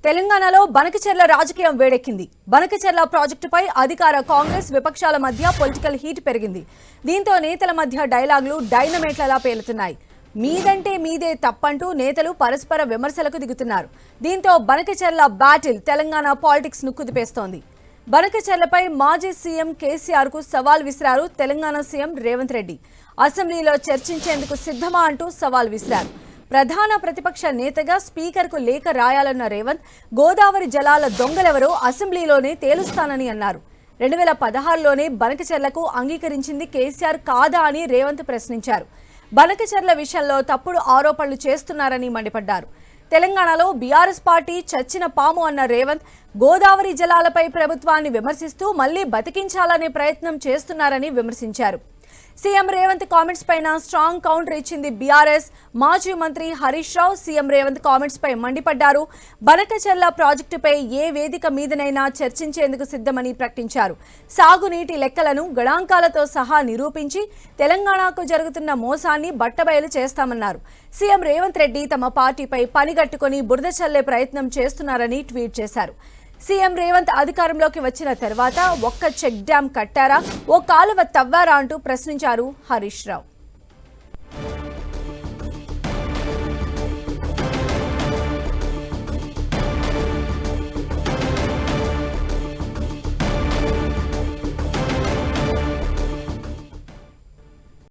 తెలంగాణలో బనకచెర్ల రాజకీయం వేడెక్కింది. బనకచెర్ల ప్రాజెక్టుపై అధికార కాంగ్రెస్ విపక్షాల మధ్య పొలిటికల్ హీట్ పెరిగింది. దీంతో నేతల మధ్య డైలాగులు డైనమేట్లలా పేలుతున్నాయి. మీదంటే మీదే తప్పంటూ నేతలు పరస్పర విమర్శలకు దిగుతున్నారు. దీంతో బనకచెర్ల బ్యాటిల్ తెలంగాణ పాలిటిక్స్ ను కుదిపేస్తోంది. బనకచెర్లపై మాజీ సీఎం కేసీఆర్ కు సవాల్ విసిరారు తెలంగాణ సీఎం రేవంత్ రెడ్డి. అసెంబ్లీలో చర్చించేందుకు సిద్ధమా అంటూ సవాల్ విసిరారు. ప్రధాన ప్రతిపక్ష నేతగా స్పీకర్కు లేఖ రాయాలన్న రేవంత్ గోదావరి జలాల దొంగలెవరో అసెంబ్లీలోనే తేలుస్తానని అన్నారు. 2016లోనే బనకచెర్లకు అంగీకరించింది కేసీఆర్ కాదా అని రేవంత్ ప్రశ్నించారు. బనకచెర్ల విషయంలో తప్పుడు ఆరోపణలు చేస్తున్నారని మండిపడ్డారు. తెలంగాణలో బీఆర్ఎస్ పార్టీ చచ్చిన పాము అన్న రేవంత్ గోదావరి జలాలపై ప్రభుత్వాన్ని విమర్శిస్తూ మళ్లీ బతికించాలనే ప్రయత్నం చేస్తున్నారని విమర్శించారు. సీఎం రేవంత్ కామెంట్స్ పైన స్ట్రాంగ్ కౌంటర్ ఇచ్చింది బీఆర్ఎస్. మాజీ మంత్రి హరీష్ రావు సీఎం రేవంత్ కామెంట్స్ పై మండిపడ్డారు. బనకచెర్ల ప్రాజెక్టుపై ఏ వేదిక మీదనైనా చర్చించేందుకు సిద్ధమని ప్రకటించారు. సాగునీటి లెక్కలను గణాంకాలతో సహా నిరూపించి తెలంగాణకు జరుగుతున్న మోసాన్ని బట్టబయలు చేస్తామన్నారు. సీఎం రేవంత్ రెడ్డి తమ పార్టీపై పనిగట్టుకుని బురద చల్లే ప్రయత్నం చేస్తున్నారని ట్వీట్ చేశారు. సీఎం రేవంత్ అధికారంలోకి వచ్చిన తర్వాత ఒక్క చెక్ డ్యాం కట్టారా, ఓ కాలువ తవ్వారా అంటూ ప్రశ్నించారు హరీష్ రావు.